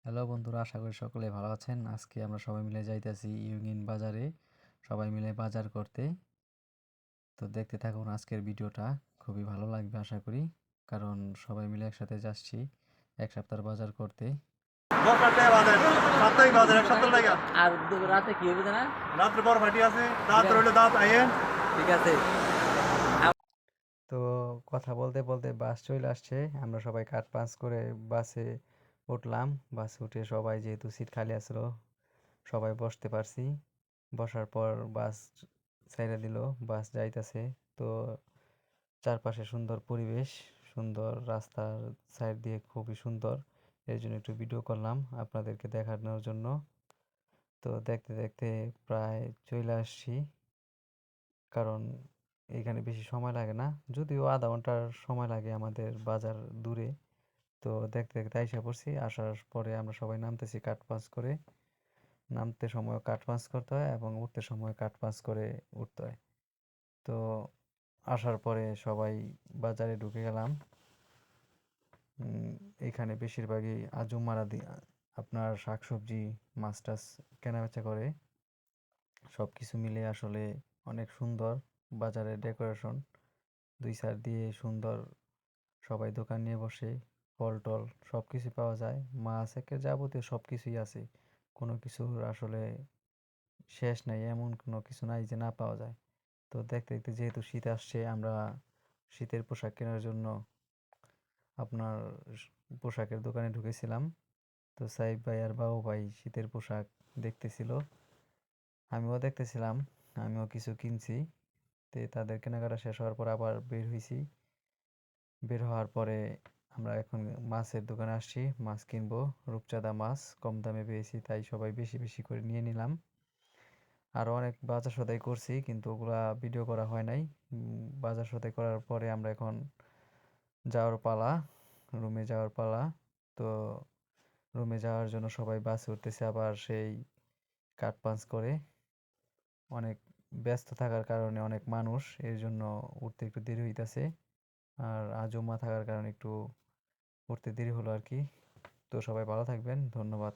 Hello বন্ধুরা, আশা করি সকলে ভালো আছেন। আজকে আমরা সবাই মিলে যাইতেছি ইউনিয়ন বাজারে, সবাই মিলে বাজার করতে। তো দেখতে থাকুন আজকের ভিডিওটা, খুবই ভালো লাগবে আশা করি, কারণ সবাই মিলে একসাথে যাচ্ছি এক সপ্তাহের বাজার করতে। সাপ্তাহিক বাজার এক সপ্তাহ লাগা আর রাতে কি হবে না? রাত্রে বড় পার্টি আছে, দাঁত রইলে দাঁত আইয়েন। ঠিক আছে। তো কথা বলতে বলতে বাস চলে আসছে, আমরা সবাই কাট পাঞ্চ করে বাসে উঠলাম। বাসে উঠে সবাই, যেহেতু সিট খালি আসলো, সবাই বসতে পারছি। বসার পর বাস ছেড়ে দিল, বাস যাইতেছে। তো চারপাশে সুন্দর পরিবেশ, সুন্দর রাস্তার সাইড দিয়ে, খুবই সুন্দর। এর জন্য একটু ভিডিও করলাম আপনাদেরকে দেখানোর জন্য। তো দেখতে দেখতে প্রায় চলে আসছি, কারণ এখানে বেশি সময় লাগে না, যদিও আধা ঘন্টার সময় লাগে আমাদের বাজার দূরে। তো দেখতে দেখতে আইসা পড়ছি। আসার পরে আমরা সবাই নামতেছি কাট পাস করে। নামতে সময় কাট পাস করতে হয় এবং উঠতে সময় কাট পাস করে উঠতে হয়। তো আসার পরে সবাই বাজারে ঢুকে গেলাম। এখানে বেশিরভাগই আজুমারা আপনার শাকসবজি, মাছ টাছ কেনাবেচা করে। সব কিছু মিলে আসলে অনেক সুন্দর বাজারের ডেকোরেশন, দুই সাইড দিয়ে সুন্দর। সবাই দোকান নিয়ে বসে, ফল টল সব কিছু পাওয়া যায়, মাছ একে যাবতীয় সব কিছুই আছে। কোনো কিছুর আসলে শেষ নাই, এমন কোনো কিছু নাই যে না পাওয়া যায়। তো দেখতে দেখতে যেহেতু শীত আসছে, আমরা শীতের পোশাক কেনার জন্য আপনার পোশাকের দোকানে ঢুকেছিলাম। তো সাইব ভাই আর বাবু ভাই শীতের পোশাক দেখতেছিল, আমিও দেখতেছিলাম, আমিও কিছু কিনছি। তো তাদের কেনাকাটা শেষ হওয়ার পর আবার বের হয়েছি। বের হওয়ার পরে আমরা এখন মাছের দোকানে আসছি, মাছ কিনবো। রূপচাঁদা মাছ কম দামে পেয়েছি, তাই সবাই বেশি বেশি করে নিয়ে নিলাম। আরও অনেক বাজার সদাই করছি, কিন্তু ওগুলা ভিডিও করা হয় নাই। বাজার সদাই করার পরে আমরা এখন যাওয়ার পালা, রুমে যাওয়ার পালা। তো রুমে যাওয়ার জন্য সবাই বাসে উঠতেছে আবার সেই কাট পাঞ্চ করে। অনেক ব্যস্ত থাকার কারণে অনেক মানুষ, এর জন্য উঠতে একটু দেরি হইতাছে। আর আজুম্মা থাকার কারণে একটু উঠতে দেরি হলো আর কি। তো সবাই ভালো থাকবেন, ধন্যবাদ।